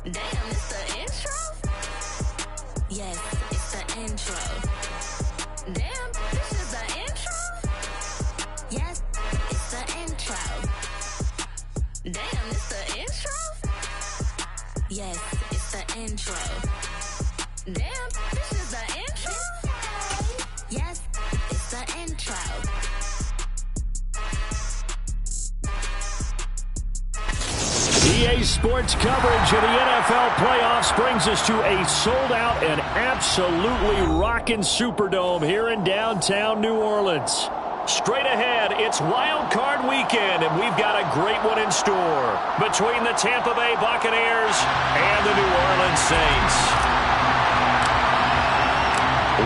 Damn, it's the intro? Yes, it's the intro. Damn, this is the intro? Yes, it's the intro. Damn, it's the intro? Yes, it's the intro. Damn, this is the intro? Yes, it's the intro. EA Sports coverage of the NFL playoffs brings us to a sold-out and absolutely rocking Superdome here in downtown New Orleans. Straight ahead, it's Wild Card Weekend, and we've got a great one in store between the Tampa Bay Buccaneers and the New Orleans Saints.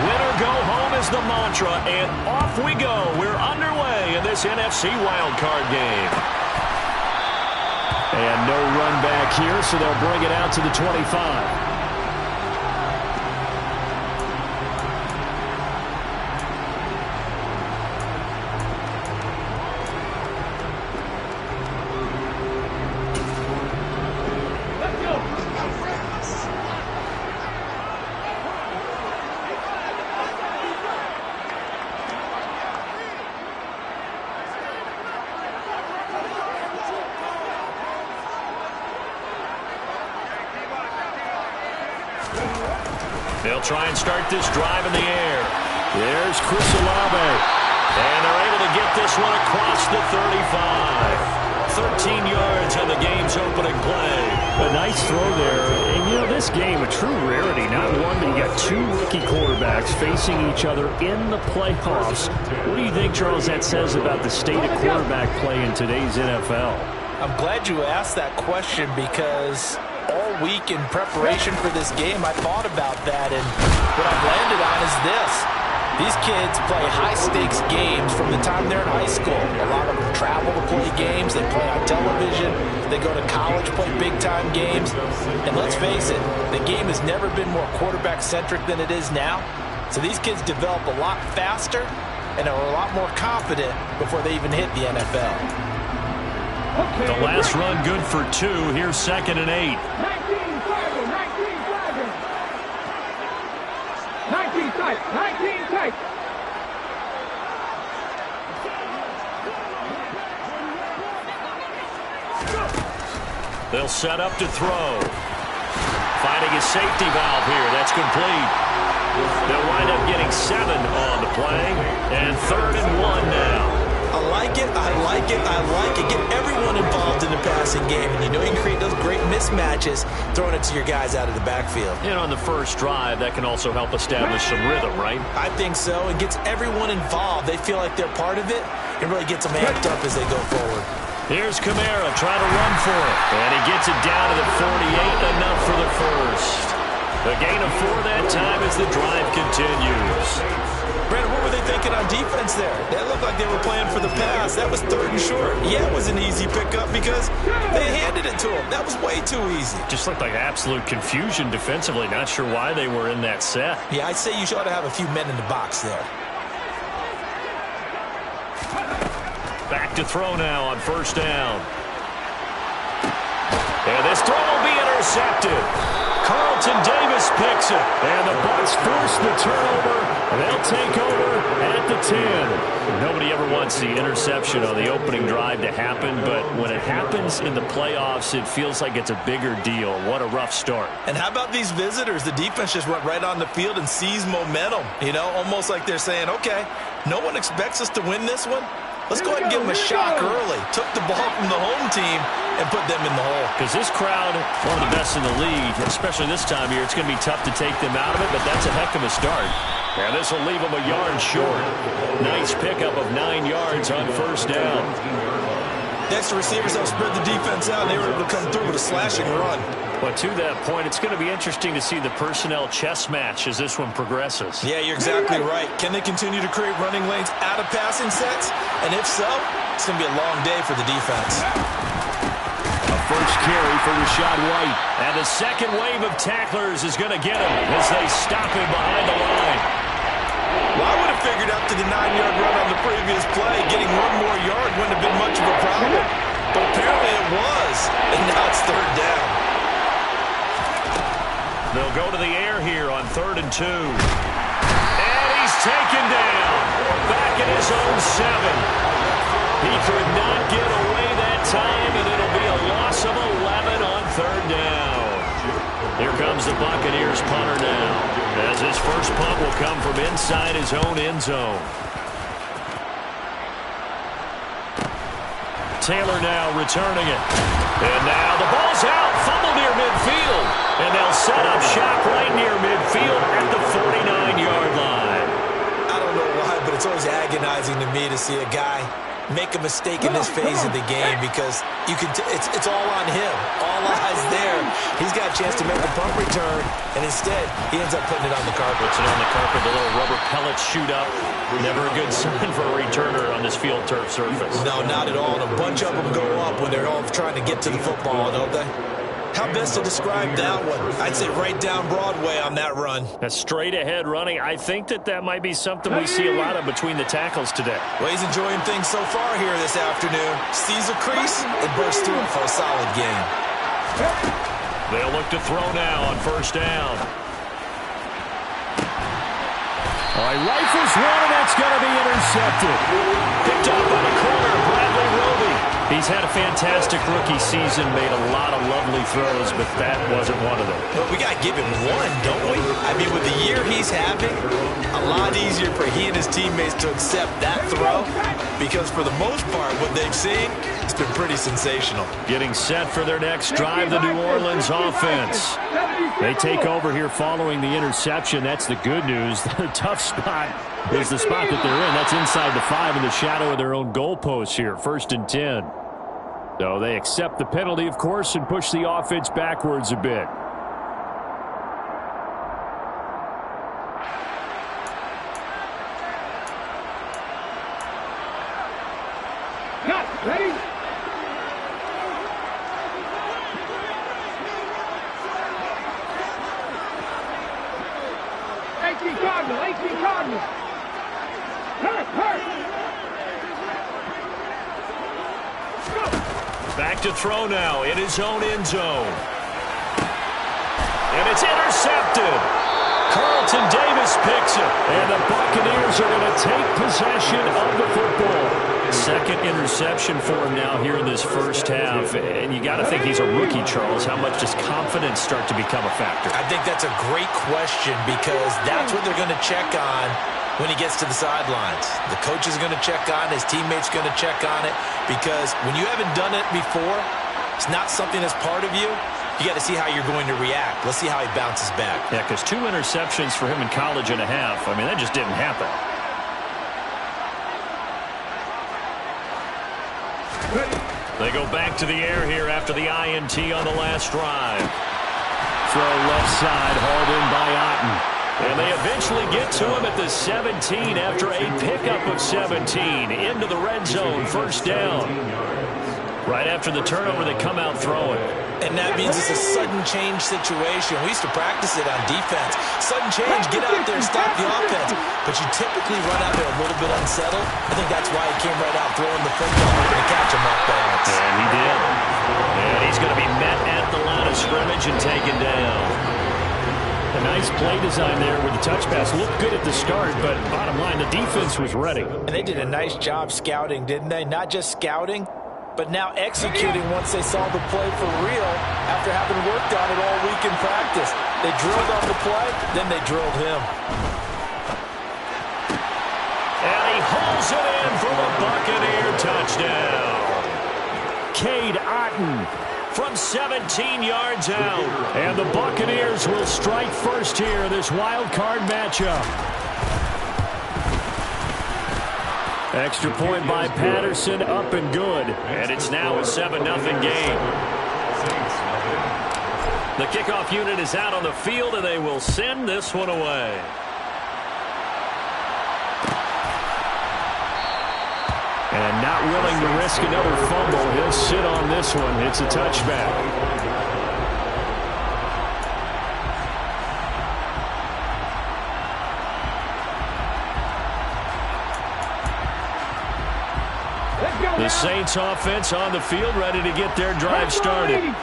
Win or go home is the mantra, and off we go. We're underway in this NFC Wild Card game. And no run back here, so they'll bring it out to the 25. They'll try and start this drive in the air. There's Chris Olave. And they're able to get this one across the 35. 13 yards on the game's opening play. A nice throw there. And, you know, this game, a true rarity. Not one, but you got two rookie quarterbacks facing each other in the playoffs. What do you think, Charles, that says about the state of quarterback play in today's NFL? I'm glad you asked that question because all week in preparation for this game, I thought about that, and what I've landed on is this. These kids play high-stakes games from the time they're in high school. A lot of them travel to play games. They play on television. They go to college, play big-time games. And let's face it, the game has never been more quarterback-centric than it is now. So these kids develop a lot faster and are a lot more confident before they even hit the NFL. The last run good for 2. Here's 2nd and 8. 19 tight. They'll set up to throw. Finding a safety valve here. That's complete. They'll wind up getting 7 on the play. And 3rd and 1 now. I like it. Get everyone involved in the passing game. And you know you can create those great mismatches throwing it to your guys out of the backfield. And on the first drive, that can also help establish some rhythm, right? I think so. It gets everyone involved. They feel like they're part of it. It really gets them amped up as they go forward. Here's Kamara trying to run for it. And he gets it down to the 48, enough for the first. A gain of 4 that time as the drive continues. Brandon, what were they thinking on defense there? That looked like they were playing for the pass. That was 3rd and short. Yeah, it was an easy pickup because they handed it to him. That was way too easy. Just looked like absolute confusion defensively. Not sure why they were in that set. Yeah, I'd say you ought to have a few men in the box there. Back to throw now on 1st down. And this throw will be intercepted. Carlton Davis picks it. And the Bucs force the turnover. And they'll take over at the 10. Nobody ever wants the interception on the opening drive to happen, but when it happens in the playoffs, it feels like it's a bigger deal. What a rough start. And how about these visitors? The defense just went right on the field and seized momentum. You know, almost like they're saying, okay, no one expects us to win this one. Let's go ahead and give them a shock early. Took the ball from the home team and put them in the hole. Because this crowd, one of the best in the league, especially this time of year, it's going to be tough to take them out of it, but that's a heck of a start. And this will leave them a yard short. Nice pickup of 9 yards on 1st down. Next, the receivers help spread the defense out, and they were able to come through with a slashing run. But to that point, it's going to be interesting to see the personnel chess match as this one progresses. Yeah, you're exactly right. Can they continue to create running lanes out of passing sets? And if so, it's going to be a long day for the defense. A first carry for Rachaad White. And the second wave of tacklers is going to get him as they stop him behind the line. Well, I would have figured after the 9-yard run on the previous play, getting 1 more yard wouldn't have been much of a problem. But apparently it was, and now it's 3rd down. They'll go to the air here on 3rd and 2. And he's taken down. Back at his own 7. He could not get away that time, and it'll be a loss of 11 on 3rd down. Here comes the Buccaneers punter now, as his first punt will come from inside his own end zone. Taylor now returning it. And now the ball's out. Fumble near midfield. And they'll set up shop right near midfield at the 49-yard line. I don't know why, but it's always agonizing to me to see a guy make a mistake in this phase of the game because you can it's all on him. All eyes there. He's got a chance to make a punt return, and instead he ends up putting it on the carpet. Puts it on the carpet. The little rubber pellets shoot up. Never a good sign for a returner on this field turf surface. No, not at all. And a bunch of them go up when they're all trying to get to the football, don't they? How best to describe that one? I'd say right down Broadway on that run. A straight ahead running. I think that might be something we see a lot of between the tackles today. Well, he's enjoying things so far here this afternoon. Sees a crease and bursts through it for a solid game. They'll look to throw now on 1st down. All right, rifles one, and that's going to be intercepted. Picked up by the corner, Bradley Roby. He's had a fantastic rookie season, made a lot of lovely throws, but that wasn't one of them. But we got to give him one, don't we? I mean, with the year he's having, a lot easier for he and his teammates to accept that throw because for the most part, what they've seen, it's been pretty sensational. Getting set for their next drive, the New Orleans offense. They take over here following the interception. That's the good news. The tough spot is the spot that they're in. That's inside the 5 in the shadow of their own goalpost here. 1st and 10. So they accept the penalty, of course, and push the offense backwards a bit. Cut. Ready? AC Cardinal. Hurt. Back to throw now in his own end zone. And it's intercepted. Carlton Davis picks it. And the Buccaneers are going to take possession of the football. Second interception for him now here in this first half. And you got to think he's a rookie, Charles. How much does confidence start to become a factor? I think that's a great question because that's what they're going to check on when he gets to the sidelines. The coach is going to check on it. His teammates going to check on it because when you haven't done it before, it's not something that's part of you. You got to see how you're going to react. Let's see how he bounces back. Yeah, because 2 interceptions for him in college and a half. I mean, that just didn't happen. They go back to the air here after the INT on the last drive. Throw left side, hauled in by Otten. And they eventually get to him at the 17 after a pickup of 17 into the red zone, 1st down. Right after the turnover, they come out throwing. And that means it's a sudden change situation. We used to practice it on defense. Sudden change, get out there and stop the offense. But you typically run out there a little bit unsettled. I think that's why he came right out throwing the football and catch him off balance. And he did. And he's going to be met at the line of scrimmage and taken down. A nice play design there with the touch pass. Looked good at the start, but bottom line, the defense was ready. And they did a nice job scouting, didn't they? Not just scouting, but now executing once they saw the play for real after having worked on it all week in practice. They drilled on the play, then they drilled him. And he hauls it in for a Buccaneer touchdown. Cade Otten from 17 yards out. And the Buccaneers will strike first here in this wild card matchup. Extra point by Patterson, up and good. And it's now a 7-0 game. The kickoff unit is out on the field, and they will send this one away. And not willing to risk another fumble. He'll sit on this one. It's a touchback. The Saints offense on the field, ready to get their drive started.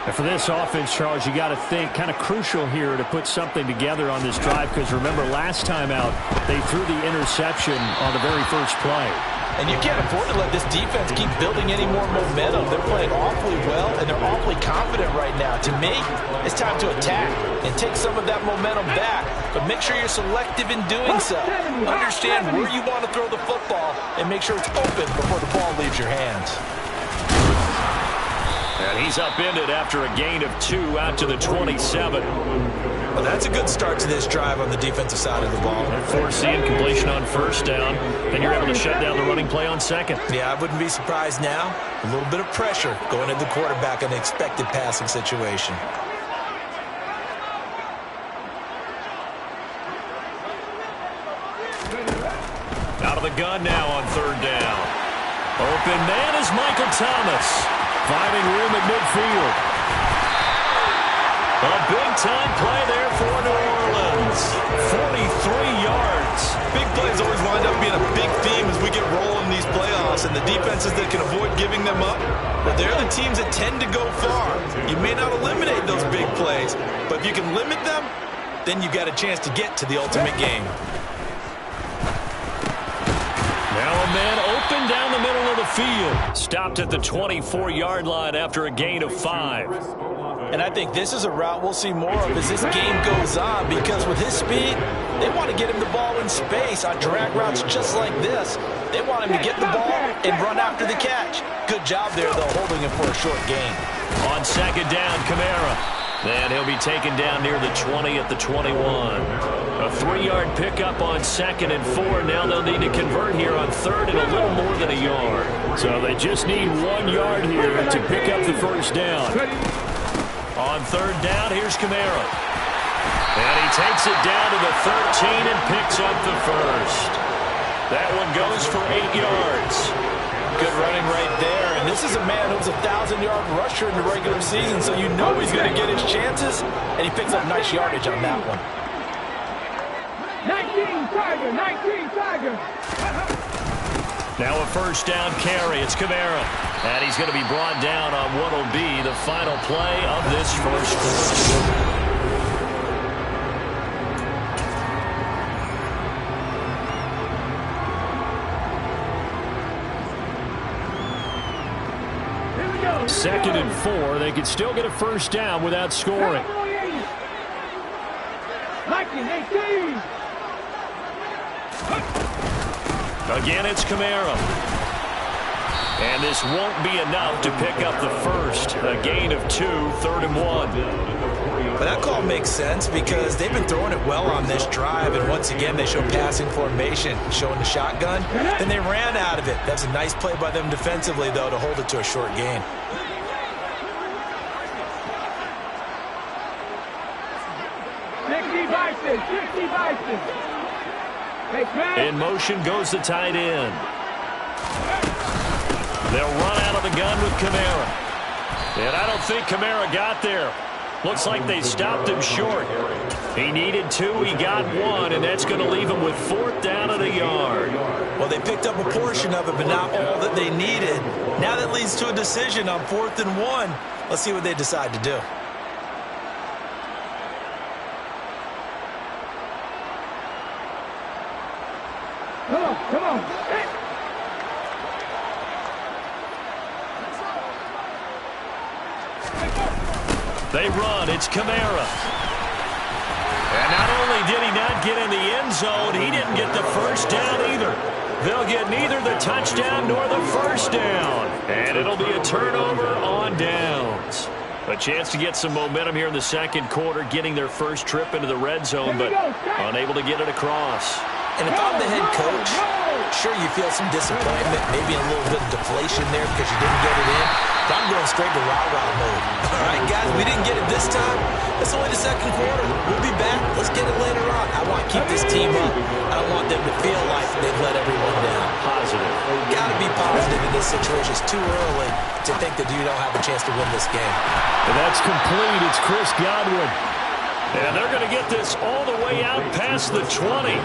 And for this offense, Charles, you got to think kind of crucial here to put something together on this drive, because remember last time out they threw the interception on the very first play. And you can't afford to let this defense keep building any more momentum. They're playing awfully well, and they're awfully confident right now. To me, it's time to attack and take some of that momentum back. But make sure you're selective in doing so. Understand where you want to throw the football and make sure it's open before the ball leaves your hands. And he's upended after a gain of 2 out to the 27. Well, that's a good start to this drive on the defensive side of the ball. And force the incompletion on first down. Then you're able to shut down the running play on second. Yeah, I wouldn't be surprised now. A little bit of pressure going into the quarterback in an expected passing situation. Out of the gun now on third down. Open man is Michael Thomas. Finding room at midfield. A big-time play there for New Orleans. 43 yards. Big plays always wind up being a big theme as we get rolling in these playoffs, and the defenses that can avoid giving them up, well, they're the teams that tend to go far. You may not eliminate those big plays, but if you can limit them, then you got a chance to get to the ultimate game. Now a man open down the middle of the field. Stopped at the 24-yard line after a gain of 5. And I think this is a route we'll see more of as this game goes on, because with his speed, they want to get him the ball in space on drag routes just like this. They want him to get the ball and run after the catch. Good job there, though, holding him for a short gain. On second down, Kamara. And he'll be taken down near the 20 at the 21. A 3-yard pickup on second and 4. Now they'll need to convert here on third and a little more than a yard. So they just need 1 yard here to pick up the first down. On third down, here's Kamara. And he takes it down to the 13 and picks up the first. That one goes for 8 yards. Good running right there. And this is a man who's a 1,000-yard rusher in the regular season, so you know he's going to get his chances, and he picks up nice yardage on that one. 19 Tiger, 19 Tiger. Now a first down carry. It's Kamara. And he's going to be brought down on what will be the final play of this first quarter. Second and 4. They could still get a first down without scoring. 19-18. Again, it's Kamara. And this won't be enough to pick up the first. A gain of 2, 3rd and 1. But that call makes sense because they've been throwing it well on this drive, and once again they show passing formation, showing the shotgun. Then they ran out of it. That's a nice play by them defensively, though, to hold it to a short gain. In motion goes the tight end. They'll run out of the gun with Kamara. And I don't think Kamara got there. Looks like they stopped him short. He needed 2, he got 1, and that's going to leave him with 4th down at a yard. Well, they picked up a portion of it, but not all that they needed. Now that leads to a decision on 4th and 1. Let's see what they decide to do. Come on. They run. It's Kamara. And not only did he not get in the end zone, he didn't get the first down either. They'll get neither the touchdown nor the first down. And it'll be a turnover on downs. A chance to get some momentum here in the second quarter, getting their first trip into the red zone, but unable to get it across. And if I'm the head coach, sure you feel some disappointment, maybe a little bit of deflation there because you didn't get it in. But I'm going straight to rah-rah mode. All right, guys, we didn't get it this time. It's only the second quarter. We'll be back. Let's get it later on. I want to keep this team up. I don't want them to feel like they've let everyone down. Positive. Got to be positive in this situation. It's too early to think that you don't have a chance to win this game. And that's complete. It's Chris Godwin. And they're going to get this all the way out past the 20.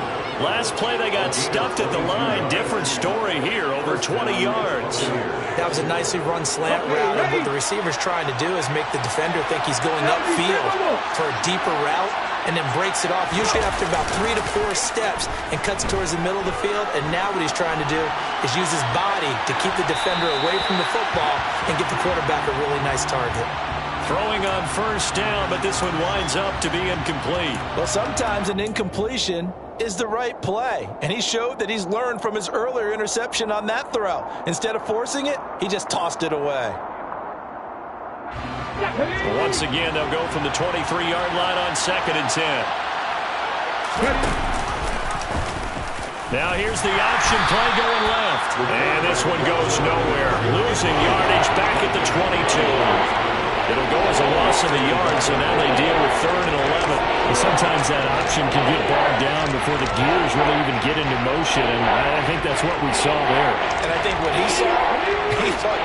Last play, they got stuffed at the line. Different story here. Over for 20 yards. That was a nicely run slant route, and what the receiver's trying to do is make the defender think he's going upfield for a deeper route, and then breaks it off, usually after about 3 to 4 steps, and cuts towards the middle of the field. And now what he's trying to do is use his body to keep the defender away from the football and get the quarterback a really nice target. Throwing on first down, but this one winds up to be incomplete. Well, sometimes an incompletion is the right play, and he showed that he's learned from his earlier interception on that throw. Instead of forcing it, he just tossed it away. Once again, they'll go from the 23-yard line on 2nd and 10. Now here's the option play going left. And this one goes nowhere. Losing yardage back at the 22. It'll go as a loss of a yard, so now they deal with 3rd and 11. And sometimes that option can get bogged down before the gears really even get into motion, and I think that's what we saw there. And I think what he saw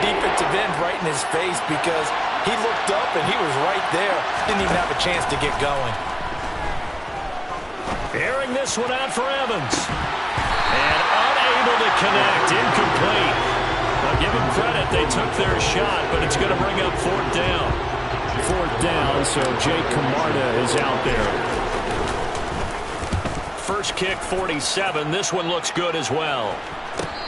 defensive end right in his face, because he looked up and he was right there. Didn't even have a chance to get going. Airing this one out for Evans. And unable to connect. Incomplete. Now give them credit. They took their shot, but it's going to bring up 4th down. 4th down, so Jake Camarda is out there. First kick, 47. This one looks good as well.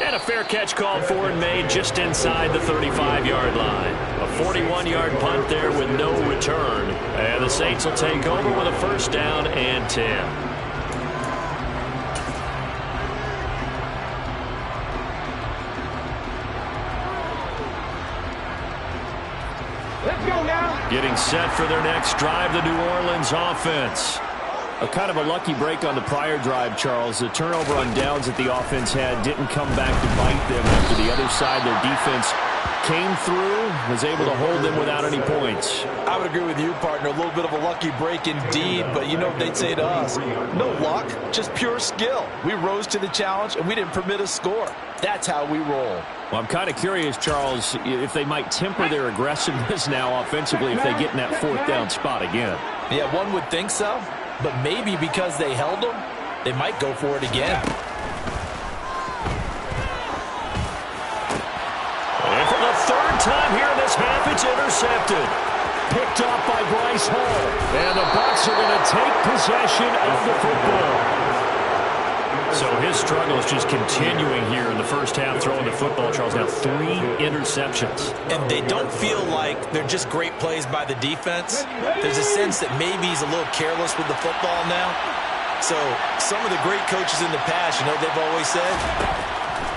And a fair catch called for and made just inside the 35-yard line. A 41-yard punt there with no return. And the Saints will take over with a 1st down and 10. Let's go now. Getting set for their next drive, the New Orleans offense. A kind of a lucky break on the prior drive, Charles. The turnover on downs that the offense had didn't come back to bite them after the other side. Their defense came through, was able to hold them without any points. I would agree with you, partner. A little bit of a lucky break indeed, but you know what they'd say to us. No luck, just pure skill. We rose to the challenge, and we didn't permit a score. That's how we roll. Well, I'm kind of curious, Charles, if they might temper their aggressiveness now offensively if they get in that 4th down spot again. Yeah, one would think so, but maybe because they held them, they might go for it again. And for the 3rd time here in this half, it's intercepted. Picked off by Bryce Hall. And the Bucs are going to take possession of the football. So his struggle is just continuing here in the first half, throwing the football, Charles. Now 3 interceptions. And they don't feel like they're just great plays by the defense. There's a sense that maybe he's a little careless with the football now. So some of the great coaches in the past, you know, they've always said,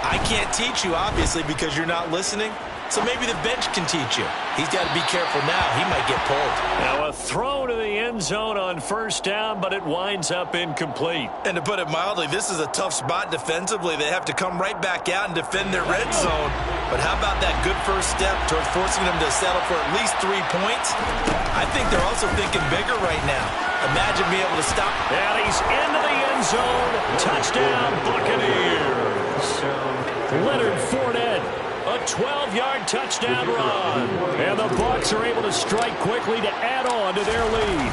I can't teach you, obviously, because you're not listening. So maybe the bench can teach you. He's got to be careful now. He might get pulled. Now a throw to the end zone on 1st down, but it winds up incomplete. And to put it mildly, this is a tough spot defensively. They have to come right back out and defend their red zone. But how about that good first step towards forcing them to settle for at least 3 points? I think they're also thinking bigger right now. Imagine being able to stop. And he's into the end zone. Touchdown, Buccaneers. Leonard Fournette. A 12-yard touchdown run. And the Bucs are able to strike quickly to add on to their lead.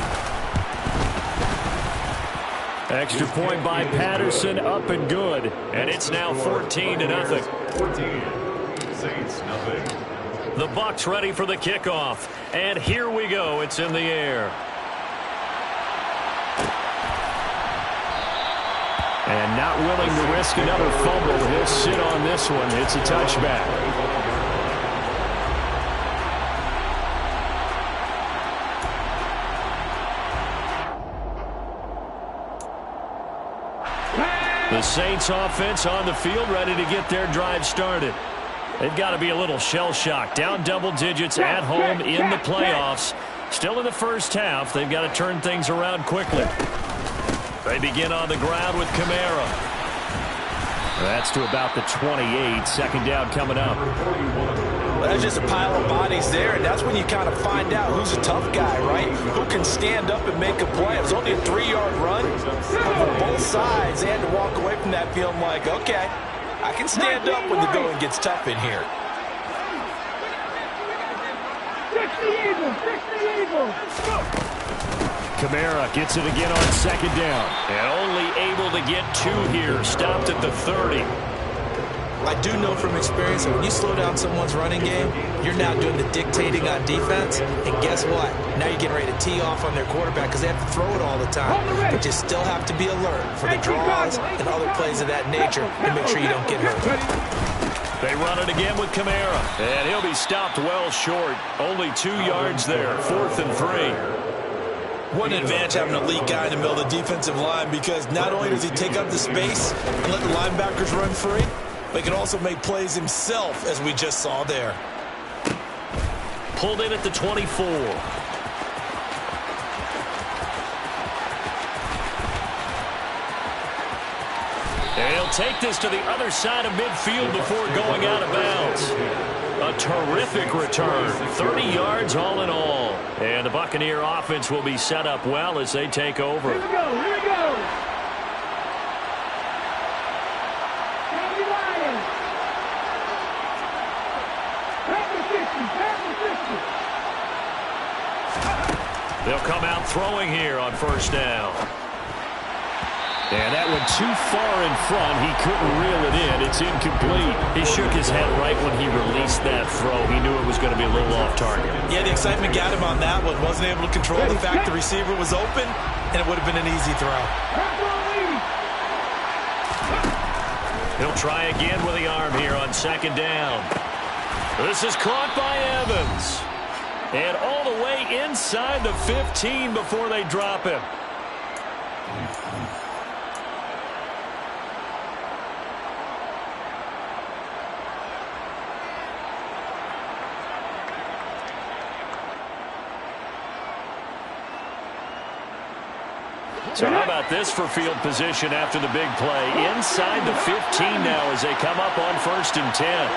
Extra point by Patterson, up and good. And it's now 14-0. 14, Saints nothing. The Bucs ready for the kickoff. And here we go. It's in the air. And not willing to risk another fumble. He'll sit on this one. It's a touchback. The Saints offense on the field, ready to get their drive started. They've got to be a little shell-shocked. Down double digits at home in the playoffs. Still in the first half. They've got to turn things around quickly. They begin on the ground with Kamara. That's to about the 28. 2nd down coming up. Well, there's just a pile of bodies there, and that's when you kind of find out who's a tough guy, right? Who can stand up and make a play. It was only a 3-yard run. But for both sides, they had to walk away from that feeling like, okay, I can stand up when the going gets tough in here. 60 Eagles! Go! Kamara gets it again on 2nd down. And only able to get 2 here. Stopped at the 30. I do know from experience that when you slow down someone's running game, you're now doing the dictating on defense. And guess what? Now you're getting ready to tee off on their quarterback because they have to throw it all the time. But you still have to be alert for the draws and other plays of that nature to make sure you don't get hurt. They run it again with Kamara. And he'll be stopped well short. Only 2 yards there. 4th and 3. What an advantage having an elite guy in the middle of the defensive line, because not only does he take up the space and let the linebackers run free, but he can also make plays himself, as we just saw there. Pulled in at the 24. And he'll take this to the other side of midfield before going out of bounds. A terrific return. 30 yards all in all. And the Buccaneer offense will be set up well as they take over. Here we go, here we go. County Lions. Pass the 50, pass the 50. They'll come out throwing here on first down. And that went too far in front. He couldn't reel it in. It's incomplete. He shook his head right when he released that throw. He knew it was going to be a little off target. Yeah, the excitement got him on that one. Wasn't able to control the fact the receiver was open, and it would have been an easy throw. He'll try again with the arm here on second down. This is caught by Evans. And all the way inside the 15 before they drop him. So how about this for field position after the big play? Inside the 15 now as they come up on 1st and 10.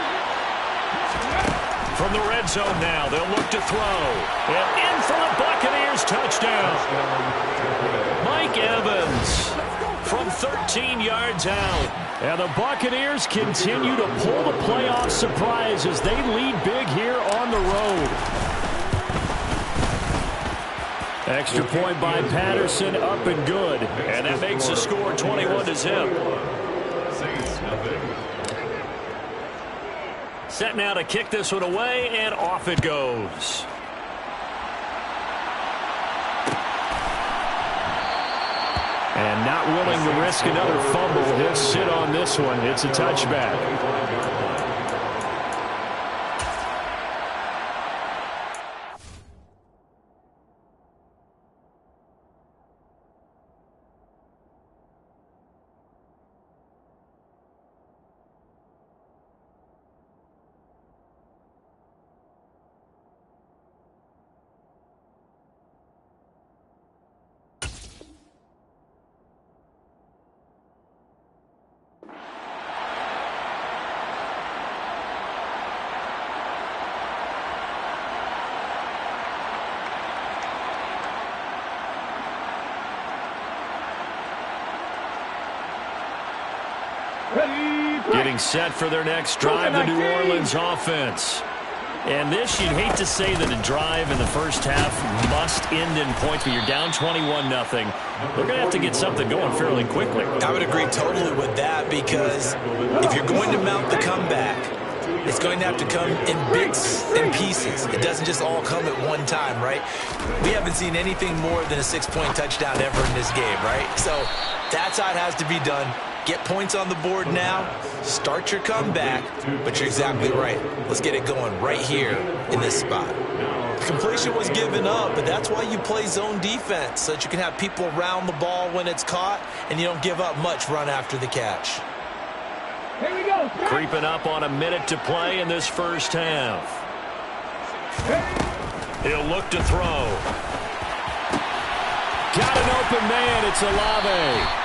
From the red zone now, they'll look to throw. And in for the Buccaneers touchdown. Mike Evans from 13 yards out. And the Buccaneers continue to pull the playoff surprise as they lead big here on the road. Extra point by Patterson, up and good. And that makes the score 21-0. Saints nothing. Set now to kick this one away, and off it goes. And not willing to risk another fumble. He'll sit on this one. It's a touchback. Getting set for their next drive, the New Orleans offense. And this, you'd hate to say that a drive in the first half must end in points, but you're down 21-0. They're going to have to get something going fairly quickly. I would agree totally with that, because if you're going to mount the comeback, it's going to have to come in bits and pieces. It doesn't just all come at one time, right? We haven't seen anything more than a 6-point touchdown ever in this game, right? So that's how it has to be done. Get points on the board now, start your comeback, but you're exactly right. Let's get it going right here in this spot. Completion was given up, but that's why you play zone defense, so that you can have people around the ball when it's caught, and you don't give up much run after the catch. Here we go. Creeping up on a minute to play in this first half. He'll look to throw. Got an open man. It's Olave.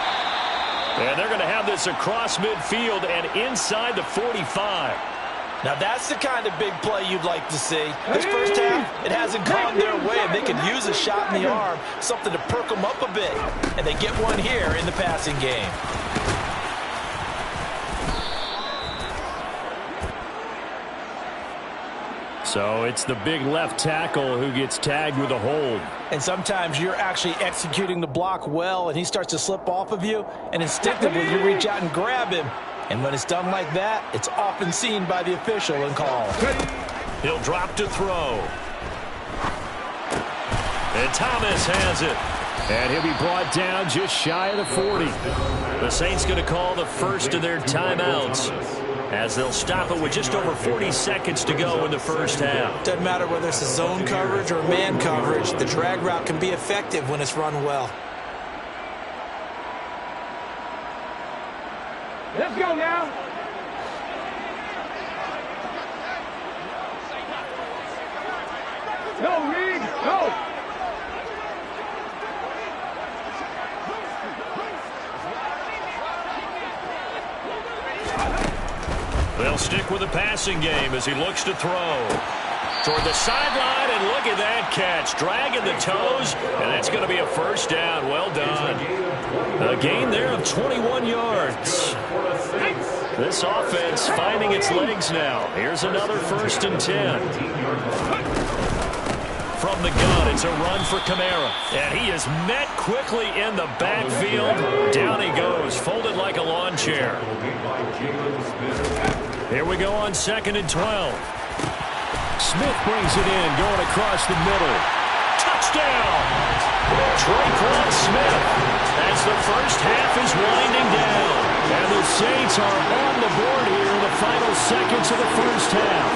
And they're going to have this across midfield and inside the 45. Now that's the kind of big play you'd like to see. This first half, it hasn't gone their way, and they can use a shot in the arm, something to perk them up a bit. And they get one here in the passing game. So it's the big left tackle who gets tagged with a hold. And sometimes you're actually executing the block well, and he starts to slip off of you, and instinctively you reach out and grab him. And when it's done like that, it's often seen by the official and called. He'll drop to throw. And Thomas has it. And he'll be brought down just shy of the 40. The Saints going to call the first of their timeouts as they'll stop it with just over 40 seconds to go in the first half. Doesn't matter whether it's a zone coverage or man coverage, the drag route can be effective when it's run well. Let's go now. No, Reed, no. They'll stick with the passing game as he looks to throw. Toward the sideline, and look at that catch. Dragging the toes, and that's going to be a first down. Well done. A gain there of 21 yards. This offense finding its legs now. Here's another 1st and 10. From the gun, it's a run for Kamara. And he is met quickly in the backfield. Down he goes, folded like a lawn chair. Here we go on 2nd and 12. Smith brings it in, going across the middle. Touchdown! Traquan Smith as the first half is winding down. And the Saints are on the board here in the final seconds of the first half.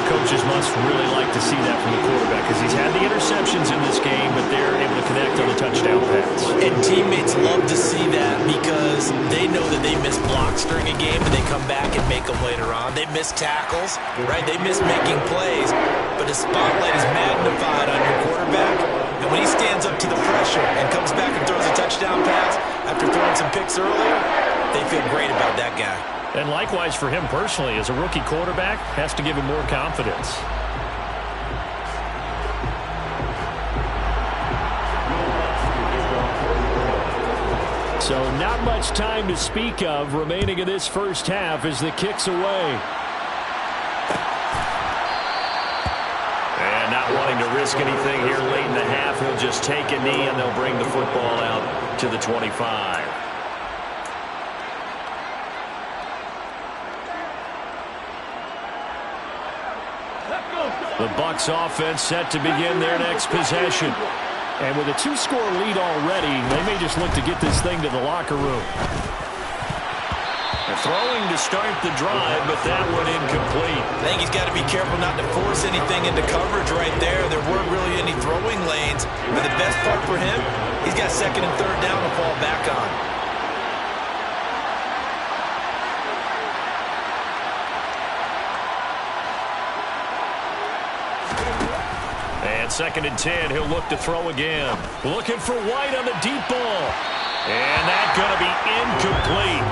Coaches must really like to see that from the quarterback because he's had the interceptions in this game, but they're able to connect on the touchdown pass. And teammates love to see that because they know that they miss blocks during a game and they come back and make them later on. They miss tackles, right? They miss making plays, but the spotlight is magnified on your quarterback. And when he stands up to the pressure and comes back and throws a touchdown pass after throwing some picks earlier, they feel great about that guy. And likewise for him personally, as a rookie quarterback, has to give him more confidence. So not much time to speak of remaining in this first half as the kick's away. And not wanting to risk anything here late in the half, he'll just take a knee and they'll bring the football out to the 25. The Bucs offense set to begin their next possession. And with a 2-score lead already, they may just look to get this thing to the locker room. Throwing to start the drive, but that one incomplete. I think he's got to be careful not to force anything into coverage right there. There weren't really any throwing lanes. But the best part for him, he's got 2nd and 3rd down to fall back on. And 2nd and 10, he'll look to throw again. Looking for White on the deep ball. And that's going to be incomplete.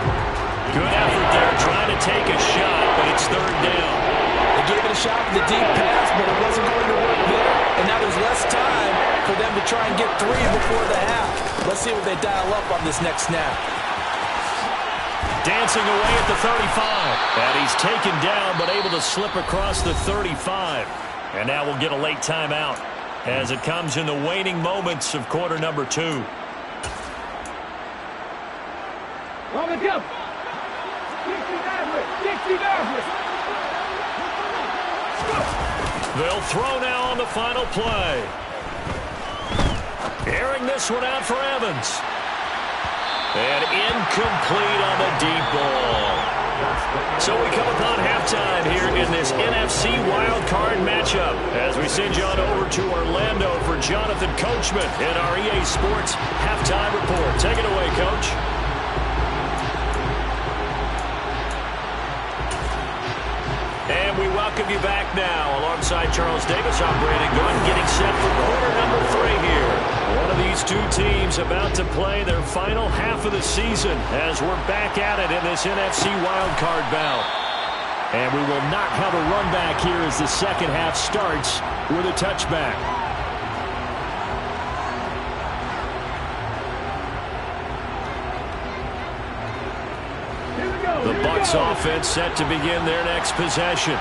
Good effort there trying to take a shot, but it's 3rd down. They gave it a shot with the deep pass, but it wasn't going to work there. And now there's less time for them to try and get 3 before the half. Let's see what they dial up on this next snap. Dancing away at the 35. And he's taken down, but able to slip across the 35. And now we'll get a late timeout as it comes in the waning moments of quarter number 2. On the jump. 60 They'll throw now on the final play. Airing this one out for Evans. And incomplete on the deep ball. So we come upon halftime here in this NFC wildcard matchup as we send you on over to Orlando for Jonathan Coachman in our EA Sports halftime report. Take it away, Coach. And we welcome you back now. Alongside Charles Davis, I'm Brandon Gooden, getting set for quarter number 3 here. One of these two teams about to play their final half of the season as we're back at it in this NFC wildcard bout. And we will not have a run back here as the second half starts with a touchback. The Bucs offense set to begin their next possession.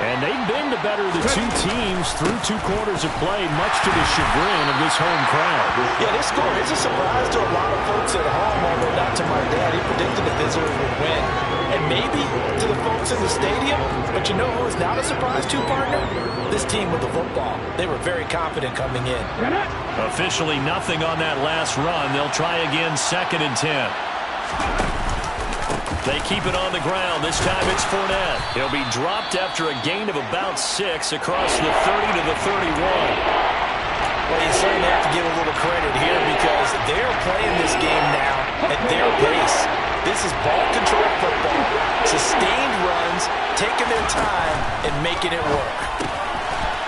And they've been the better of the two teams through 2 quarters of play, much to the chagrin of this home crowd. Yeah, this score is a surprise to a lot of folks at home, although not to my dad. visitors would win. And maybe to the folks in the stadium, but you know who is not a surprise to, partner? This team with the football. They were very confident coming in. Officially nothing on that last run. They'll try again, 2nd and 10. They keep it on the ground. This time it's Fournette. He'll be dropped after a gain of about 6 across the 30 to the 31. Well, you certainly have to give a little credit here because they're playing this game now at their pace. This is ball control football. Sustained runs, taking their time, and making it work.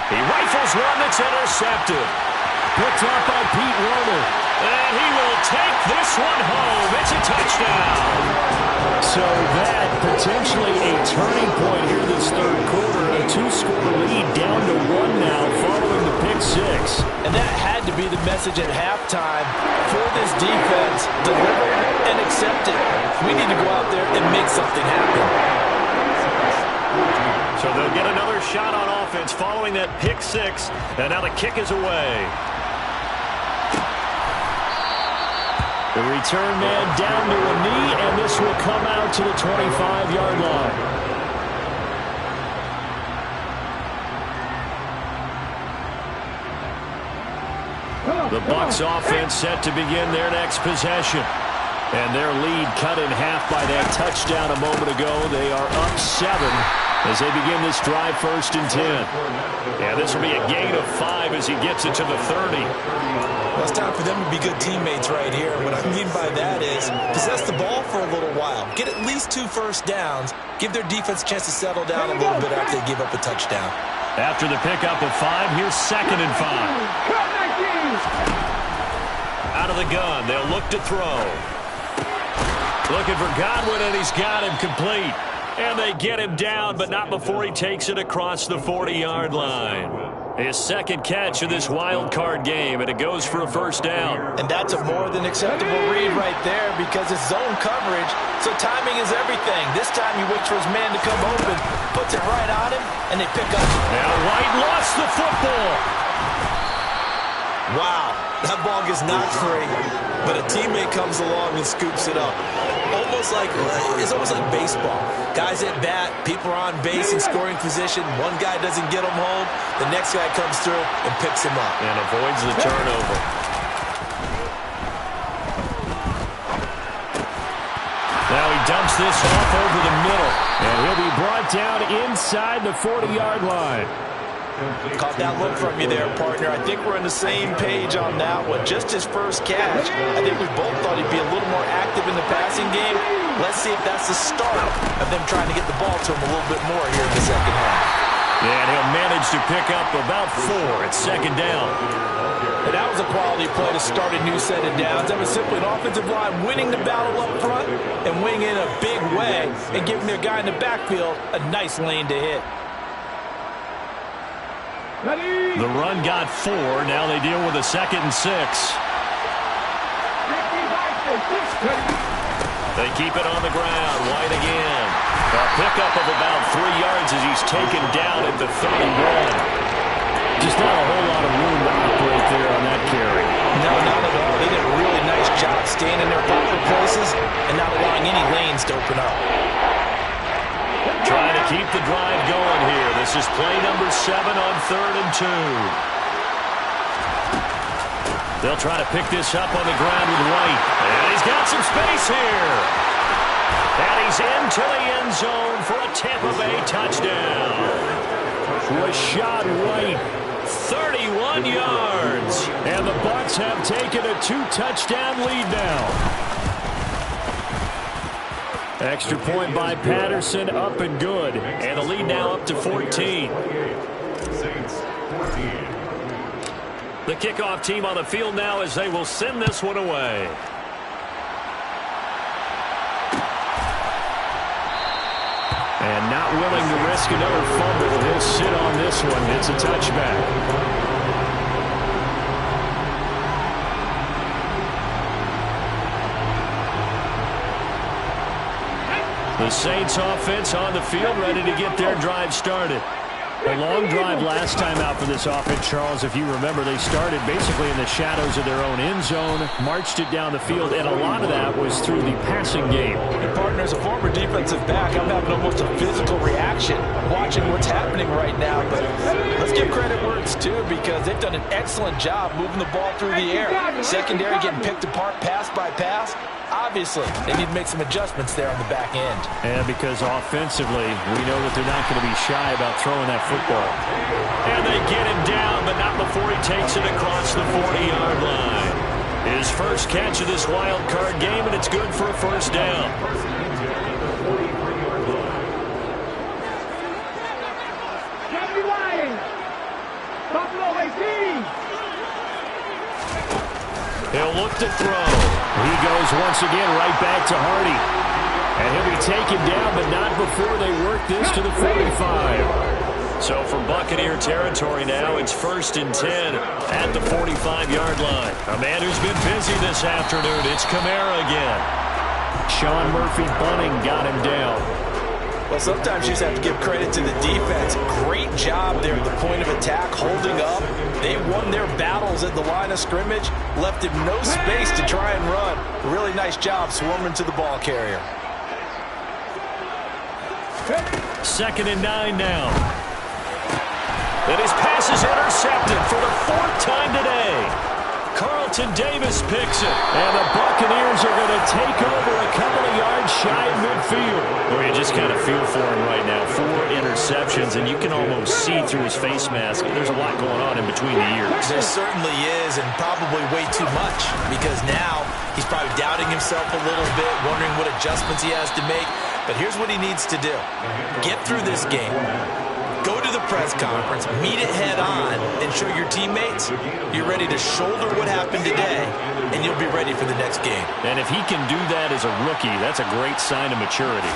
He rifles one that's intercepted. Picked up by Pete Werner. And he will take this one home. It's a touchdown. So that potentially a turning point here this third quarter. A 2-score lead down to 1 now following the pick 6. And that had to be the message at halftime for this defense. Deliver and accept it. We need to go out there and make something happen. So they'll get another shot on offense following that pick 6. And now the kick is away. The return man down to a knee, and this will come out to the 25-yard line. The Bucs offense set to begin their next possession. And their lead cut in half by that touchdown a moment ago. They are up 7 as they begin this drive, 1st and 10. And this will be a gain of 5 as he gets it to the 30. Well, it's time for them to be good teammates right here. What I mean by that is possess the ball for a little while. Get at least 2 first downs. Give their defense a chance to settle down a little bit after they give up a touchdown. After the pickup of 5, here's 2nd and 5. Out of the gun, they'll look to throw. Looking for Godwin, and he's got him complete. And they get him down, but not before he takes it across the 40-yard line. His 2nd catch of this wild card game, and it goes for a 1st down. And that's a more than acceptable read right there because it's zone coverage, so timing is everything. This time he waits for his man to come open, puts it right on him, and they pick up. Now White lost the football. Wow, that ball gets knocked free, but a teammate comes along and scoops it up. It's almost like baseball. Guys at bat, people are on base in scoring position. One guy doesn't get him home. The next guy comes through and picks him up. And avoids the turnover. Now he dumps this off over the middle. And he'll be brought down inside the 40-yard line. Caught that look from you there, partner. I think we're on the same page on that one. Just his first catch. I think we both thought he'd be a little more active in the passing game. Let's see if that's the start of them trying to get the ball to him a little bit more here in the second half. Yeah, and he'll manage to pick up about 4 at 2nd down. And that was a quality play to start a new set of downs. That was simply an offensive line winning the battle up front and winning in a big way and giving their guy in the backfield a nice lane to hit. The run got 4. Now they deal with a 2nd and 6. They keep it on the ground. White again. A pickup of about 3 yards as he's taken down at the 31. Just not a whole lot of room to operate there on that carry. No, not at all. They did a really nice job staying in their proper places and not allowing any lanes to open up. Trying to keep the drive going here. This is play number 7 on 3rd and 2. They'll try to pick this up on the ground with White. And he's got some space here. And he's into the end zone for a Tampa Bay touchdown. Rashad White, 31 yards. And the Bucs have taken a 2-touchdown lead now. Extra point by Patterson, up and good. And the lead now up to 14. Saints 14. The kickoff team on the field now as they will send this one away. And not willing to risk another fumble. He'll sit on this one. It's a touchback. The Saints offense on the field ready to get their drive started. A long drive last time out for this offense, Charles. If you remember, they started basically in the shadows of their own end zone, marched it down the field, and a lot of that was through the passing game. And partner, as a former defensive back, I'm having almost a physical reaction watching what's happening right now. But let's give credit where it's due, because they've done an excellent job moving the ball through the air. Secondary getting picked apart pass by pass. Obviously, they need to make some adjustments there on the back end. And because offensively, we know that they're not going to be shy about throwing that football. And they get him down, but not before he takes it across the 40-yard line. His first catch of this wild card game, and it's good for a first down. Buffalo 18. He'll look to throw. He goes once again right back to Hardy. And he'll be taken down, but not before they work this to the 45. So from Buccaneer territory now, it's 1st and 10 at the 45-yard line. A man who's been busy this afternoon, it's Kamara again. Sean Murphy-Bunting got him down. Well, sometimes you just have to give credit to the defense. Great job there at the point of attack, holding up. They won their battles at the line of scrimmage, left him no space to try and run. Really nice job swarming to the ball carrier. 2nd and 9 now. And his pass is intercepted for the 4th time today. Carlton Davis picks it. And the Buccaneers are going to take over a couple of yards shy of midfield. Well, you just kind of feel for him right now. 4 interceptions, and you can almost see through his face mask. There's a lot going on in between the ears. There certainly is, and probably way too much, because now he's probably doubting himself a little bit, wondering what adjustments he has to make. But here's what he needs to do. Get through this game. Go to the press conference, meet it head on, and show your teammates you're ready to shoulder what happened today, and you'll be ready for the next game. And if he can do that as a rookie, that's a great sign of maturity.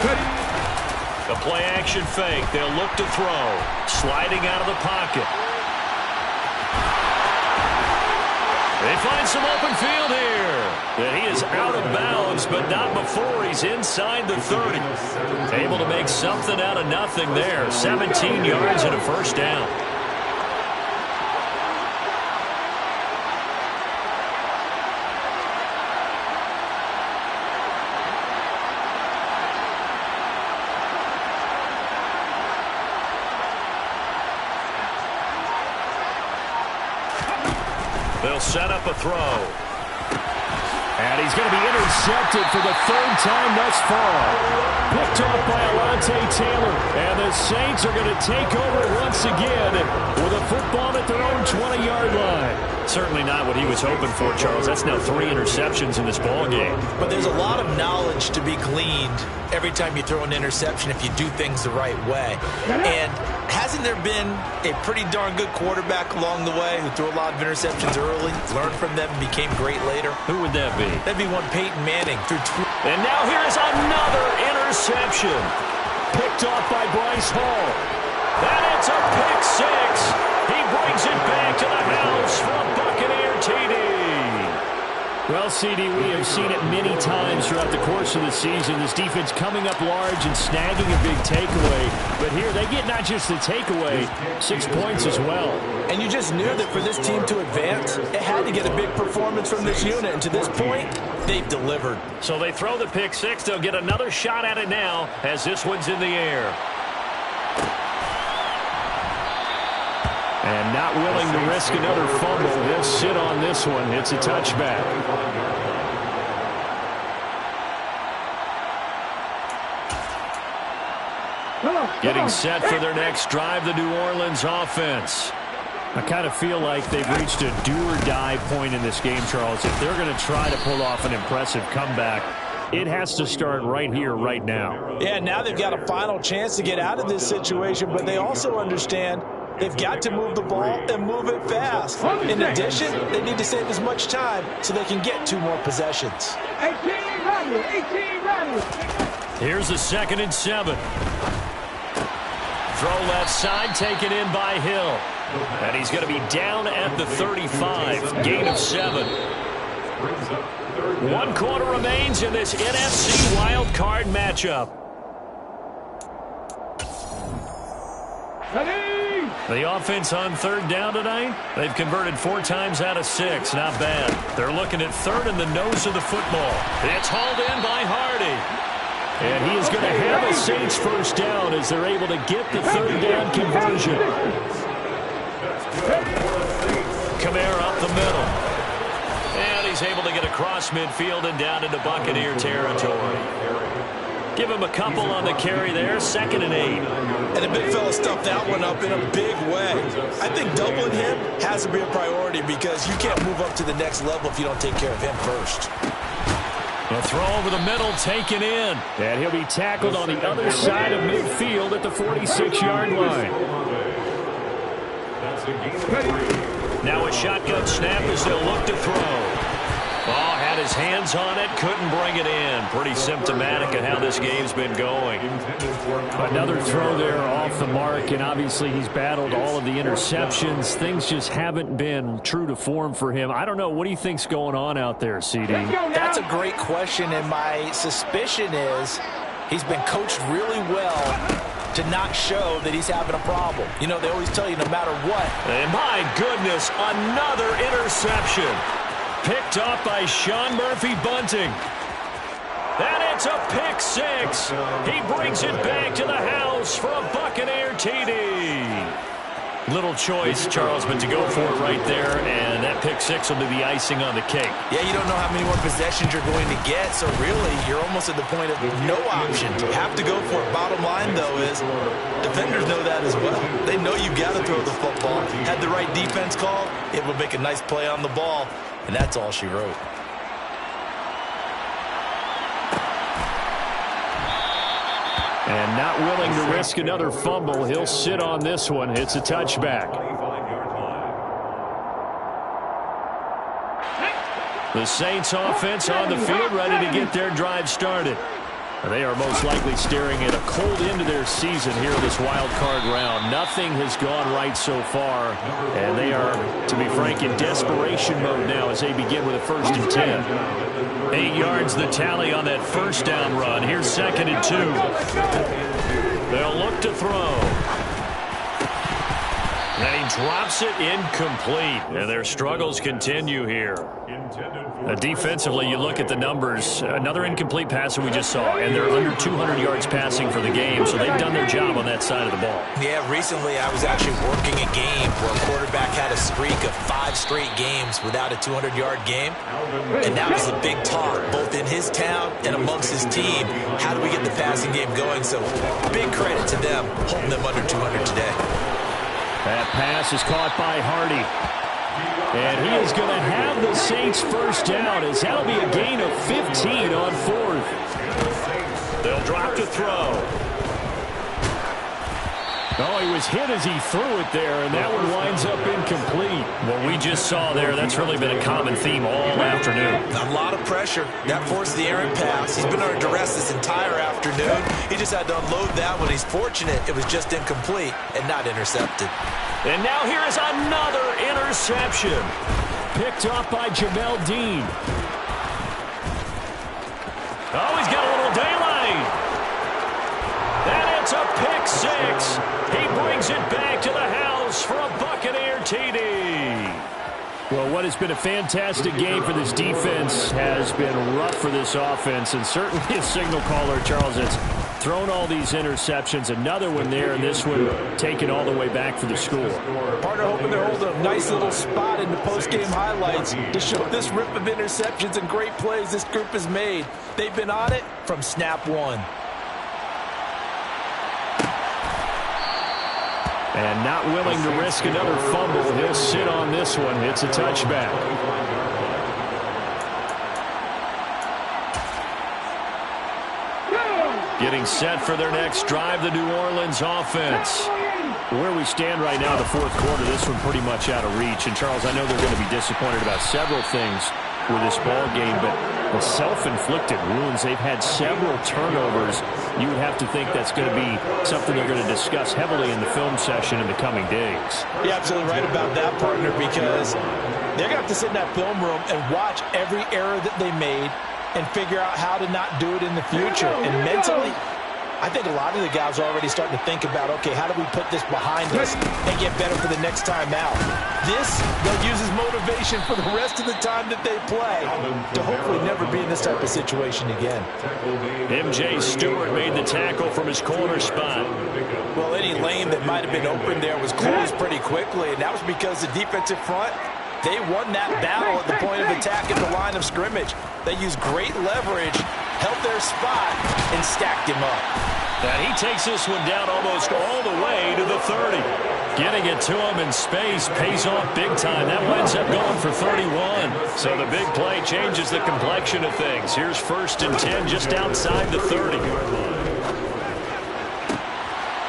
The play-action fake. They'll look to throw. Sliding out of the pocket. They find some open field here. And he is out of bounds, but not before he's inside the 30. Able to make something out of nothing there. 17 yards and a first down. They'll set up a throw. And he's going to be intercepted for the 3rd time thus far. Picked off by Alontae Taylor. And the Saints are going to take over once again with a football at their own 20-yard line. Certainly not what he was hoping for, Charles. That's now 3 interceptions in this ball game. But there's a lot of knowledge to be gleaned every time you throw an interception if you do things the right way. And hasn't there been a pretty darn good quarterback along the way who threw a lot of interceptions early, learned from them, and became great later? Who would that be? That'd be one Peyton Manning. And now here is another interception. Picked off by Bryce Hall. And it's a pick 6. He brings it back to the house for a Buccaneer TD. Well, CD, we have seen it many times throughout the course of the season. This defense coming up large and snagging a big takeaway. But here they get not just the takeaway, 6 points as well. And you just knew that for this team to advance, it had to get a big performance from this unit. And to this point, they've delivered. So they throw the pick 6. They'll get another shot at it now as this one's in the air. And not willing to risk another fumble. They'll sit on this one. It's a touchback. Getting set for their next drive, the New Orleans offense. I kind of feel like they've reached a do-or-die point in this game, Charles. If they're going to try to pull off an impressive comeback, it has to start right here, right now. Yeah, now they've got a final chance to get out of this situation, but they also understand they've got to move the ball and move it fast. In addition, they need to save as much time so they can get 2 more possessions. 18 run. Here's the 2nd and 7. Throw left side, taken in by Hill. And he's going to be down at the 35. Gain of 7. 1 quarter remains in this NFC wild card matchup. Ready? The offense on third down tonight, they've converted 4 times out of 6. Not bad. They're looking at third in the nose of the football. It's hauled in by Hardy. And he is going to have a Saints first down as they're able to get the third down conversion. Kamara up the middle. And he's able to get across midfield and down into Buccaneer territory. Give him a couple on the carry there, 2nd and 8. And the big fella stuffed that one up in a big way. I think doubling him has to be a priority because you can't move up to the next level if you don't take care of him first. A throw over the middle, taken in. And he'll be tackled on the other side of midfield at the 46-yard line. Now a shotgun snap as they'll look to throw. Oh, had his hands on it, couldn't bring it in. Pretty symptomatic of how this game's been going. Another throw there off the mark, and obviously he's battled all of the interceptions. Things just haven't been true to form for him. I don't know. What do you think's going on out there, CD? That's a great question, and my suspicion is he's been coached really well to not show that he's having a problem. You know, they always tell you no matter what. And my goodness, another interception. Picked off by Sean Murphy-Bunting. And it's a pick 6. He brings it back to the house for a Buccaneer TD. Little choice, Charles, but to go for it right there, and that pick 6 will be the icing on the cake. Yeah, you don't know how many more possessions you're going to get, so really you're almost at the point of no option. You have to go for it. Bottom line, though, is defenders know that as well. They know you've got to throw the football. Had the right defense called, it will make a nice play on the ball, and that's all she wrote. And not willing to risk another fumble. He'll sit on this one. It's a touchback. The Saints offense on the field, ready to get their drive started. They are most likely staring at a cold end to their season here this wild card round. Nothing has gone right so far, and they are, to be frank, in desperation mode now as they begin with a 1st and 10. 8 yards the tally on that first down run. Here's 2nd and 2. They'll look to throw. And he drops it incomplete. And their struggles continue here. Defensively, you look at the numbers. Another incomplete pass that we just saw, and they're under 200 yards passing for the game, so they've done their job on that side of the ball. Yeah, recently I was actually working a game where a quarterback had a streak of 5 straight games without a 200-yard game, and that was a big talk, both in his town and amongst his team. How do we get the passing game going? So big credit to them holding them under 200 today. That pass is caught by Hardy. And he is going to have the Saints first down as that'll be a gain of 15 on 4th. They'll drop to throw. Oh, he was hit as he threw it there, and that one winds up incomplete. What we just saw there, that's really been a common theme all afternoon. A lot of pressure. That forced the errant pass. He's been under duress this entire afternoon. He just had to unload that one. He's fortunate it was just incomplete and not intercepted. And now here is another interception. Picked off by Jamel Dean. Oh, he's got a little daylight. And it's a pick 6. He brings it back to the house for a Buccaneer TD. Well, what has been a fantastic game for this defense has been rough for this offense, and certainly a signal caller, Charles, that's thrown all these interceptions. Another one there, and this one taken all the way back for the score. Partner hoping they're holding a nice little spot in the post-game highlights to show this rip of interceptions and great plays this group has made. They've been on it from snap one. And not willing to risk another fumble. He'll sit on this one. It's a touchback. Getting set for their next drive, the New Orleans offense. Where we stand right now in the 4th quarter, this one pretty much out of reach. And, Charles, I know they're going to be disappointed about several things with this ball game, but the self-inflicted wounds, they've had several turnovers. You would have to think that's going to be something they're going to discuss heavily in the film session in the coming days. You're absolutely right about that, partner, because they're going to have to sit in that film room and watch every error that they made and figure out how to not do it in the future. And mentally, I think a lot of the guys are already starting to think about, okay, how do we put this behind us and get better for the next time out? This, they'll use as motivation for the rest of the time that they play to hopefully never be in this type of situation again. M.J. Stewart made the tackle from his corner spot. Well, any lane that might have been open there was closed pretty quickly, and that was because the defensive front, they won that battle at the point of attack at the line of scrimmage. They used great leverage, held their spot, and stacked him up. And he takes this one down almost all the way to the 30. Getting it to him in space pays off big time. That winds up going for 31. So the big play changes the complexion of things. Here's 1st and 10 just outside the 30.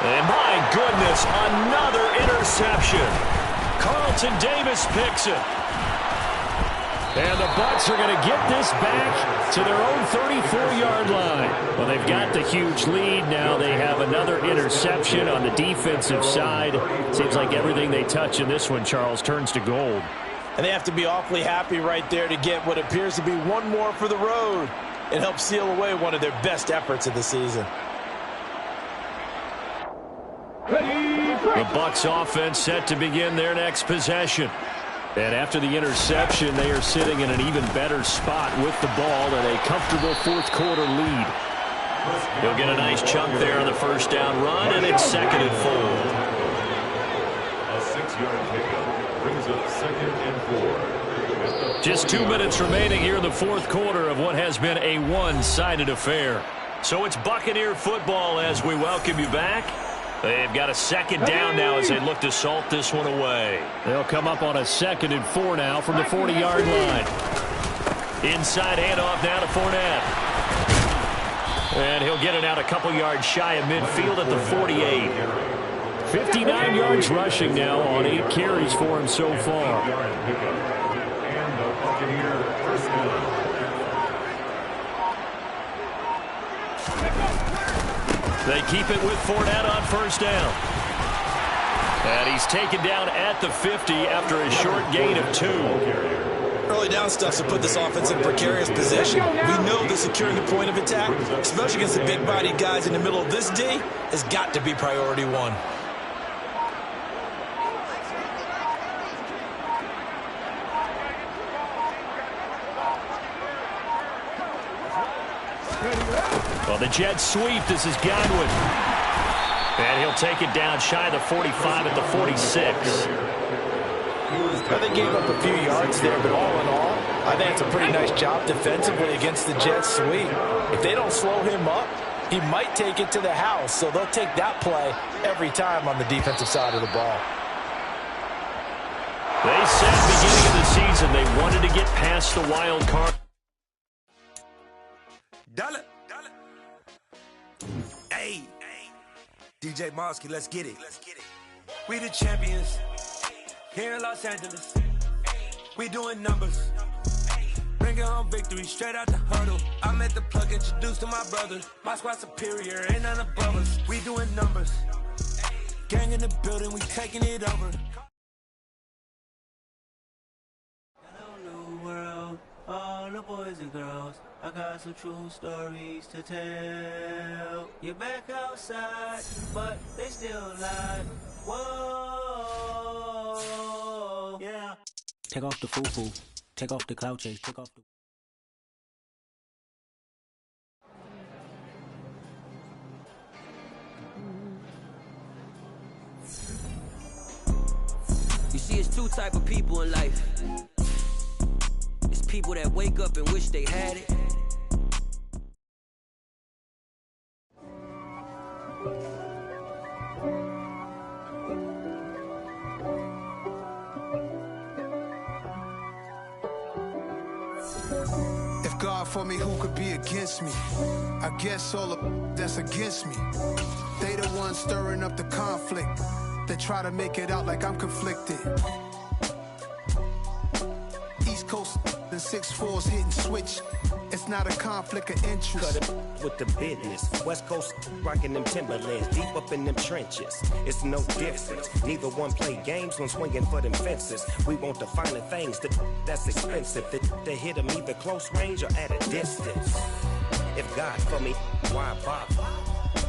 And my goodness, another interception. Carlton Davis picks it. And the Bucs are going to get this back to their own 34-yard line. Well, they've got the huge lead. Now they have another interception on the defensive side. Seems like everything they touch in this one, Charles, turns to gold. And they have to be awfully happy right there to get what appears to be one more for the road. It helps seal away one of their best efforts of the season. The Bucs offense set to begin their next possession. And after the interception, they are sitting in an even better spot with the ball and a comfortable 4th quarter lead. He'll get a nice chunk there on the 1st down run, and it's 2nd and 4. A 6-yard pickup brings up 2nd and 4. Just 2 minutes remaining here in the 4th quarter of what has been a one-sided affair. So it's Buccaneer football as we welcome you back. They've got a 2nd down now as they look to salt this one away. They'll come up on a 2nd and 4 now from the 40-yard line. Inside handoff now to Fournette. And he'll get it out a couple yards shy of midfield at the 48. 59 yards rushing now on 8 carries for him so far. And the Buccaneer first down. They keep it with Fournette on 1st down. And he's taken down at the 50 after a short gain of 2. Early down stuff to put this offense in precarious position. We know that securing the point of attack, especially against the big-bodied guys in the middle of this D, has got to be priority 1. Well, the Jets sweep. This is Godwin. And he'll take it down shy of the 45 at the 46. Well, they gave up a few yards there, but all in all, I think it's a pretty nice job defensively against the Jets sweep. If they don't slow him up, he might take it to the house, so they'll take that play every time on the defensive side of the ball. They said at the beginning of the season they wanted to get past the wild card. Dollar. Hey, DJ Mosky, let's get it. We the champions here in Los Angeles. We doing numbers. Bringing home victory straight out the huddle. I'm at the plug, introduced to my brothers. My squad superior, ain't none above us. We doing numbers. Gang in the building, we taking it over. Hello, new world, all the boys and girls. I got some true stories to tell. You're back outside, but they still lie. Whoa, yeah. Take off the foo-foo. Take off the cloud chase. Take off the... You see, it's 2 type of people in life. It's people that wake up and wish they had it. If God for me, who could be against me? I guess all the that's against me. They the ones stirring up the conflict. They try to make it out like I'm conflicted. East Coast and 6'4's hitting switch. It's not a conflict of interest. Cut it with the business. West Coast rocking them Timberlands, deep up in them trenches. It's no difference. Neither one play games when swinging for them fences. We want the finer things that's expensive. They hit them either close range or at a distance. If God for me, why bother?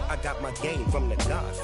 I got my game from the Godfather.